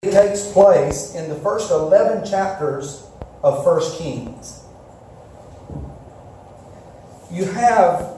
takes place in the first 11 chapters of 1 Kings. You have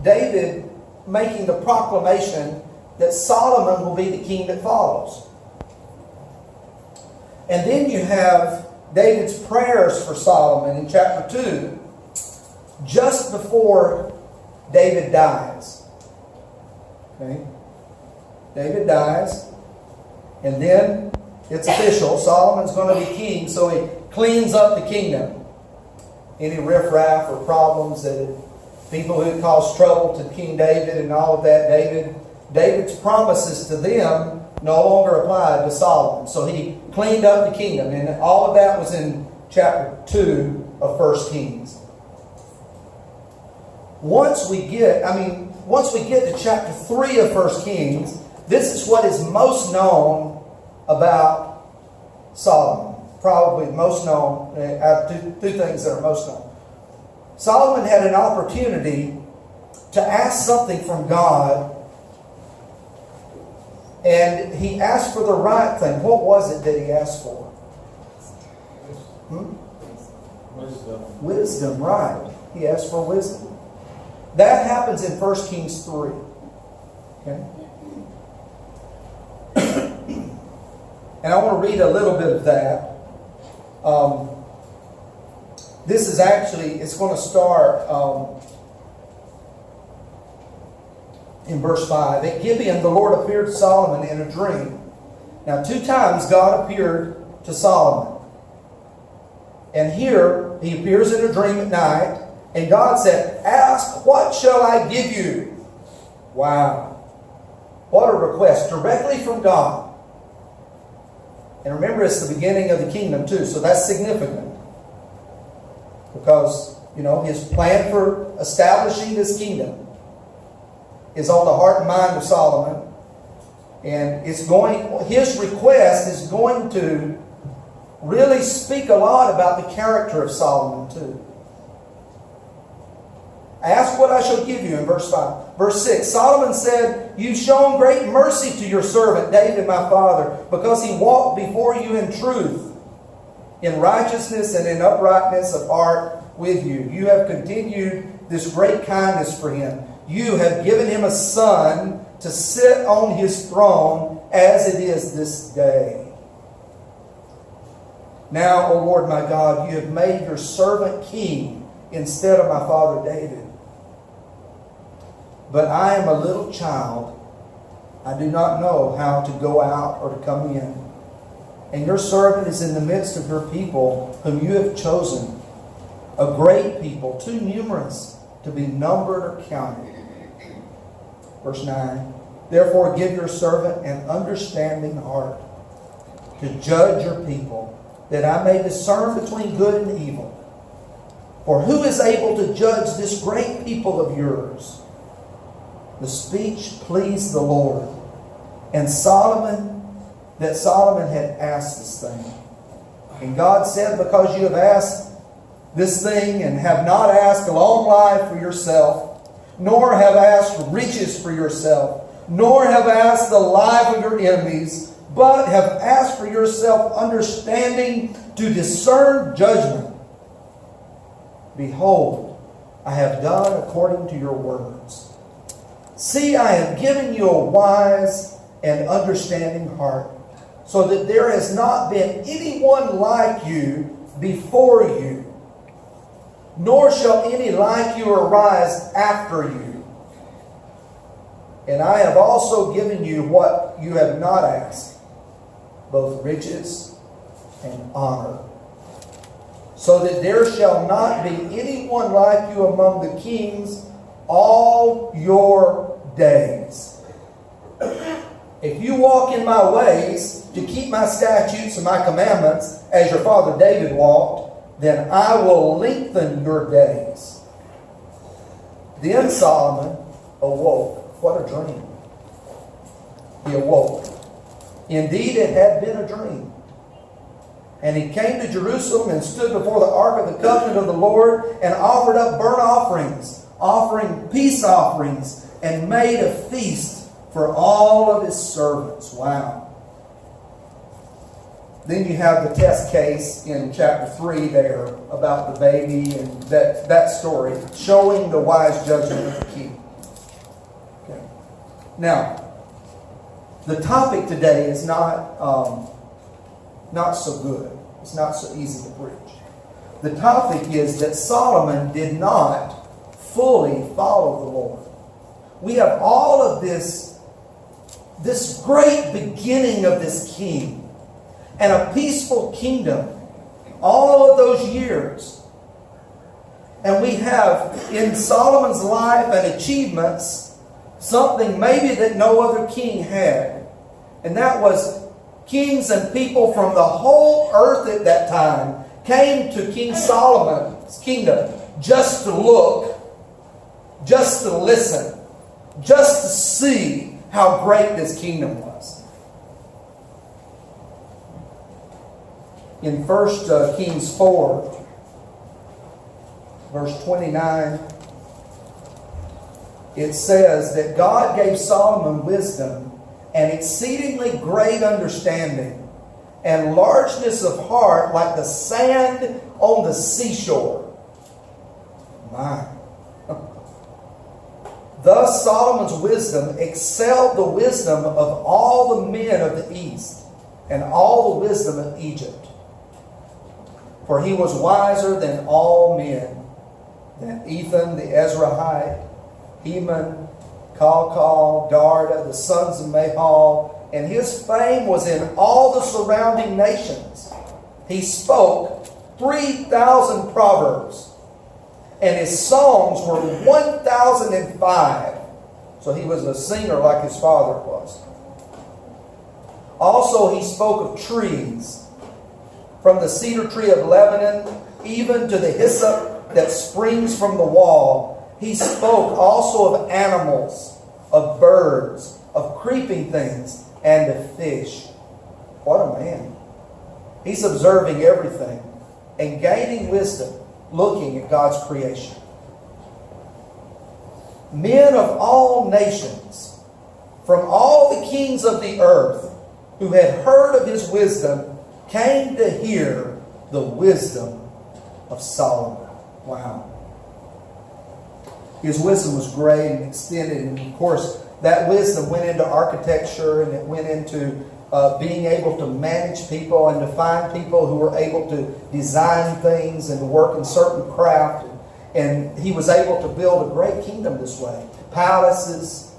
David making the proclamation that Solomon will be the king that follows. And then you have David's prayers for Solomon in chapter 2, just before David dies. Okay? David dies, and then it's official. Solomon's going to be king, so he cleans up the kingdom. Any riffraff or problems that people who caused trouble to King David and all of that, David's promises to them no longer applied to Solomon. So he cleaned up the kingdom, and all of that was in chapter 2 of 1 Kings. Once we get to chapter 3 of 1 Kings, this is what is most known about Solomon. Probably most known, two things that are most known. Solomon had an opportunity to ask something from God, and he asked for the right thing. What was it that he asked for? Wisdom. Wisdom, right. He asked for wisdom. That happens in 1 Kings 3. Okay? And I want to read a little bit of that. This is actually, it's going to start in verse 5. At Gibeon, the Lord appeared to Solomon in a dream. Now, 2 times God appeared to Solomon. And here, he appears in a dream at night. And God said, "Ask, what shall I give you?" Wow. What a request. Directly from God. And remember, it's the beginning of the kingdom too, so that's significant. Because, his plan for establishing this kingdom is on the heart and mind of Solomon. And his request is going to really speak a lot about the character of Solomon too. Ask what I shall give you in verse 5. Verse 6, Solomon said, "You've shown great mercy to your servant David my father, because he walked before you in truth, in righteousness and in uprightness of heart with you. You have continued this great kindness for him. You have given him a son to sit on his throne as it is this day. Now, O Lord my God, you have made your servant king instead of my father David. But I am a little child. I do not know how to go out or to come in. And your servant is in the midst of your people, whom you have chosen, a great people, too numerous to be numbered or counted." Verse 9, "Therefore give your servant an understanding heart to judge your people, that I may discern between good and evil. For who is able to judge this great people of yours?" The speech pleased the Lord, and Solomon had asked this thing. And God said, "Because you have asked this thing, and have not asked a long life for yourself, nor have asked riches for yourself, nor have asked the life of your enemies, but have asked for yourself understanding to discern judgment, behold, I have done according to your words. See, I have given you a wise and understanding heart, so that there has not been anyone like you before you, nor shall any like you arise after you. And I have also given you what you have not asked, both riches and honor, so that there shall not be anyone like you among the kings all your days. If you walk in my ways to keep my statutes and my commandments, as your father David walked, then I will lengthen your days." Then Solomon awoke. What a dream. He awoke. Indeed, it had been a dream. And he came to Jerusalem and stood before the ark of the covenant of the Lord, and offered up burnt offerings, offering peace offerings, and made a feast for all of his servants. Wow. Then you have the test case in chapter 3 there about the baby and that story, showing the wise judgment of the king. Okay. Now, the topic today is not so good. It's not so easy to preach. The topic is that Solomon did not fully follow the Lord. We have all of this great beginning of this king and a peaceful kingdom, all of those years. And we have in Solomon's life and achievements something maybe that no other king had. And that was kings and people from the whole earth at that time came to King Solomon's kingdom just to look, just to listen, just to see how great this kingdom was. In 1 Kings 4, verse 29, it says that God gave Solomon wisdom and exceedingly great understanding and largeness of heart like the sand on the seashore. My. Thus Solomon's wisdom excelled the wisdom of all the men of the east and all the wisdom of Egypt. For he was wiser than all men, than Ethan the Ezrahite, Heman, Chalcol, Darda, the sons of Mahal, and his fame was in all the surrounding nations. He spoke 3,000 proverbs, and his songs were 1,005. So he was a singer like his father was. Also he spoke of trees, from the cedar tree of Lebanon, even to the hyssop that springs from the wall. He spoke also of animals, of birds, of creeping things, and of fish. What a man. He's observing everything and gaining wisdom, looking at God's creation. Men of all nations, from all the kings of the earth, who had heard of his wisdom, came to hear the wisdom of Solomon. Wow. His wisdom was great and extended. And of course, that wisdom went into architecture and it went into being able to manage people and to find people who were able to design things and to work in certain craft. And he was able to build a great kingdom this way. Palaces.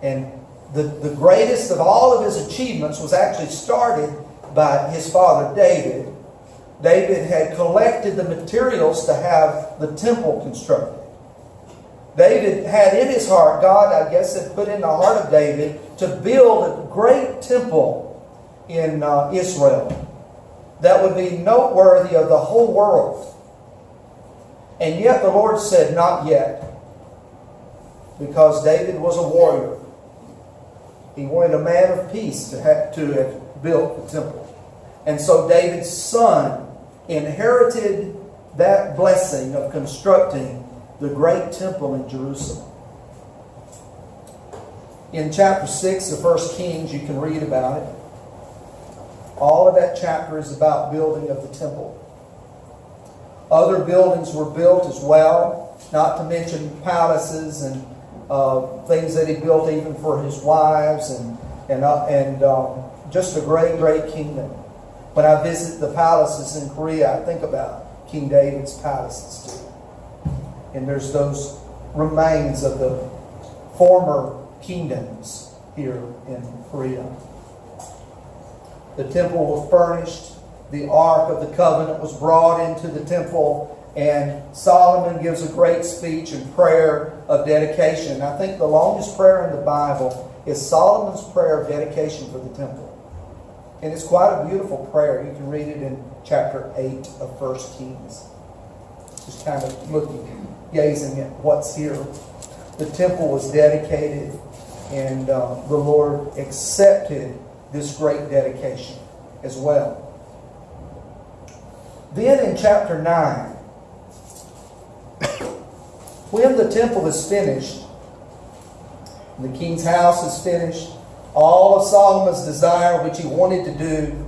And the greatest of all of his achievements was actually started by his father David. David had collected the materials to have the temple constructed. David had in his heart, God, I guess, had put in the heart of David to build a great temple in Israel that would be noteworthy of the whole world. And yet the Lord said, not yet. Because David was a warrior. He wanted a man of peace to have built the temple. And so David's son inherited that blessing of constructing the great temple in Jerusalem. In chapter 6 of 1 Kings, you can read about it. All of that chapter is about building of the temple. Other buildings were built as well, not to mention palaces and things that he built even for his wives and just a great, great kingdom. When I visit the palaces in Korea, I think about King David's palaces too. And there's those remains of the former kingdoms here in Korea. The temple was furnished. The Ark of the Covenant was brought into the temple. And Solomon gives a great speech and prayer of dedication. I think the longest prayer in the Bible is Solomon's prayer of dedication for the temple. And it's quite a beautiful prayer. You can read it in chapter 8 of 1 Kings. Just kind of looking, gazing at what's here. The temple was dedicated, and the Lord accepted this great dedication as well. Then in chapter 9, when the temple is finished, the king's house is finished, all of Solomon's desire, which he wanted to do,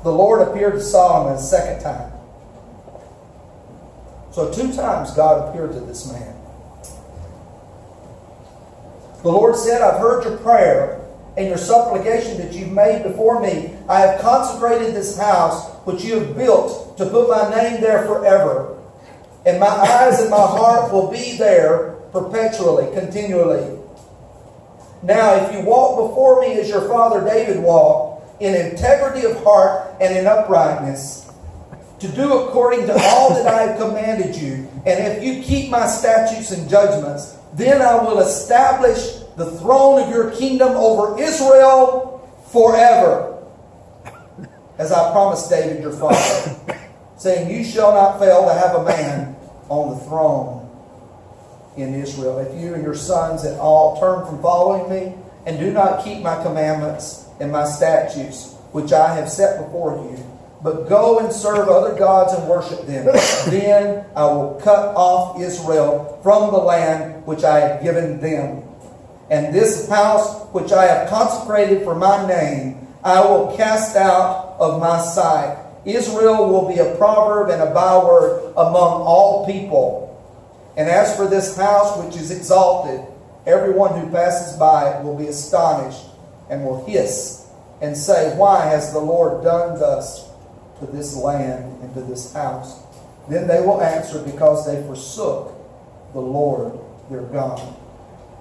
the Lord appeared to Solomon a second time. So 2 times God appeared to this man. The Lord said, I've heard your prayer and your supplication that you've made before me. I have consecrated this house which you have built to put my name there forever. And my eyes and my heart will be there perpetually, continually. Now, if you walk before me as your father David walked, in integrity of heart and in uprightness, to do according to all that I have commanded you, and if you keep my statutes and judgments, then I will establish the throne of your kingdom over Israel forever, as I promised David your father, saying, you shall not fail to have a man on the throne in Israel. If you and your sons and all turn from following me and do not keep my commandments and my statutes, which I have set before you, but go and serve other gods and worship them, then I will cut off Israel from the land which I have given them. And this house which I have consecrated for my name, I will cast out of my sight. Israel will be a proverb and a byword among all people. And as for this house which is exalted, everyone who passes by it will be astonished and will hiss and say, why has the Lord done thus to this land and to this house? Then they will answer, because they forsook the Lord their God.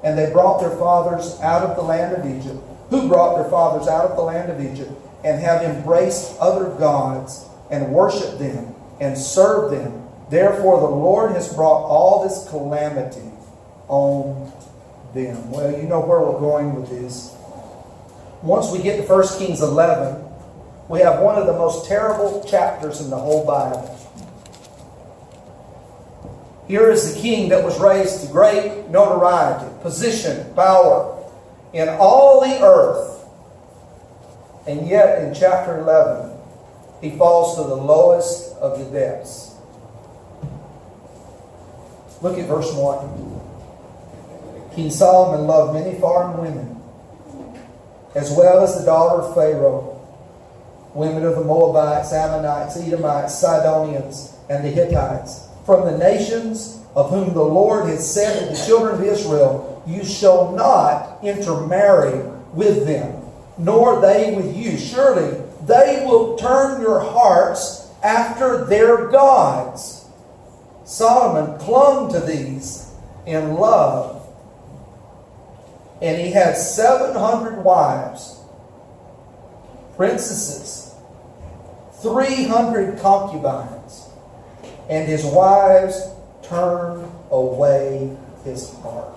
And they brought their fathers out of the land of Egypt, who brought their fathers out of the land of Egypt, and have embraced other gods, and worshipped them, and served them. Therefore the Lord has brought all this calamity on them. Well, you know where we're going with this. Once we get to 1 Kings 11, we have one of the most terrible chapters in the whole Bible. Here is the king that was raised to great notoriety, position, power in all the earth. And yet in chapter 11, he falls to the lowest of the depths. Look at verse 1. King Solomon loved many foreign women, as well as the daughter of Pharaoh, women of the Moabites, Ammonites, Edomites, Sidonians, and the Hittites, from the nations of whom the Lord has said to the children of Israel, you shall not intermarry with them, nor they with you. Surely they will turn your hearts after their gods. Solomon clung to these in love, and he had 700 wives, princesses, 300 concubines, and his wives turned away his heart.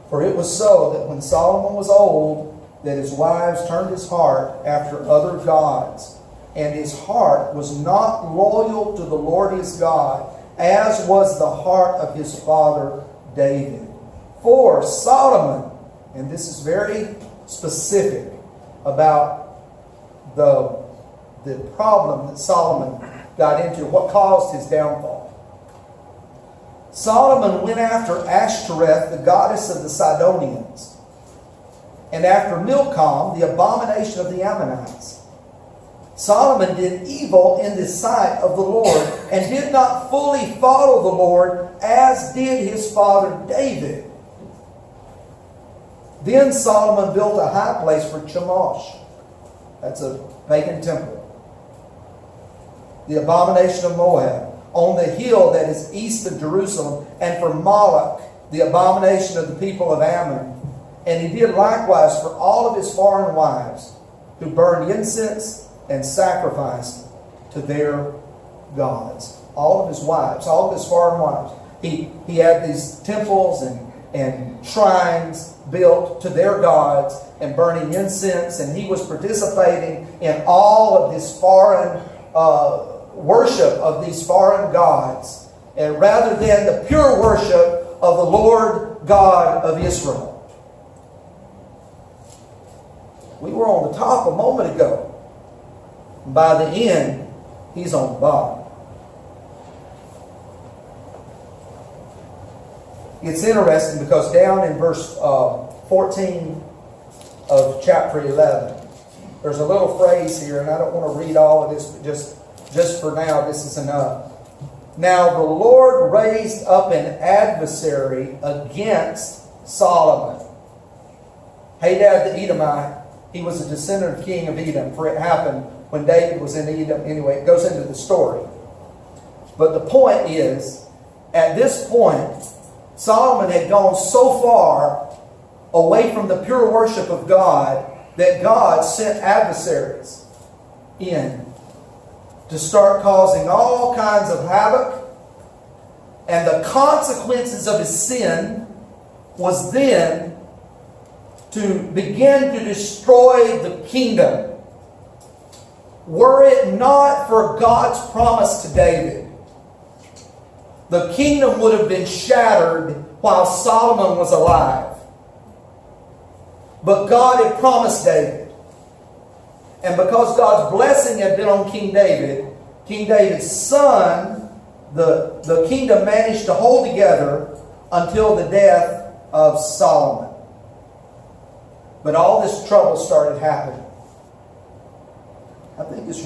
For it was so that when Solomon was old, that his wives turned his heart after other gods, and his heart was not loyal to the Lord his God, as was the heart of his father David. For Solomon, and this is very specific about the problem that Solomon got into, what caused his downfall. Solomon went after Ashtoreth, the goddess of the Sidonians, and after Milcom, the abomination of the Ammonites. Solomon did evil in the sight of the Lord, and did not fully follow the Lord, as did his father David. Then Solomon built a high place for Chemosh. That's a pagan temple. The abomination of Moab, on the hill that is east of Jerusalem, and for Moloch, the abomination of the people of Ammon. And he did likewise for all of his foreign wives, who burned incense and sacrificed to their gods. All of his wives, all of his foreign wives. He had these temples and shrines built to their gods and burning incense, and he was participating in all of this foreign worship of these foreign gods, and rather than the pure worship of the Lord God of Israel. We were on the top a moment ago. By the end, he's on the bottom. It's interesting because down in verse 14 of chapter 11, there's a little phrase here, and I don't want to read all of this, but just for now, this is enough. Now the Lord raised up an adversary against Solomon. Hadad the Edomite, he was a descendant of King of Edom, for it happened when David was in Edom. Anyway, it goes into the story. But the point is, at this point, Solomon had gone so far away from the pure worship of God that God sent adversaries in to start causing all kinds of havoc. And the consequences of his sin was then to begin to destroy the kingdom. Were it not for God's promise to David, the kingdom would have been shattered while Solomon was alive. But God had promised David. And because God's blessing had been on King David's son, the kingdom managed to hold together until the death of Solomon. But all this trouble started happening. I think it's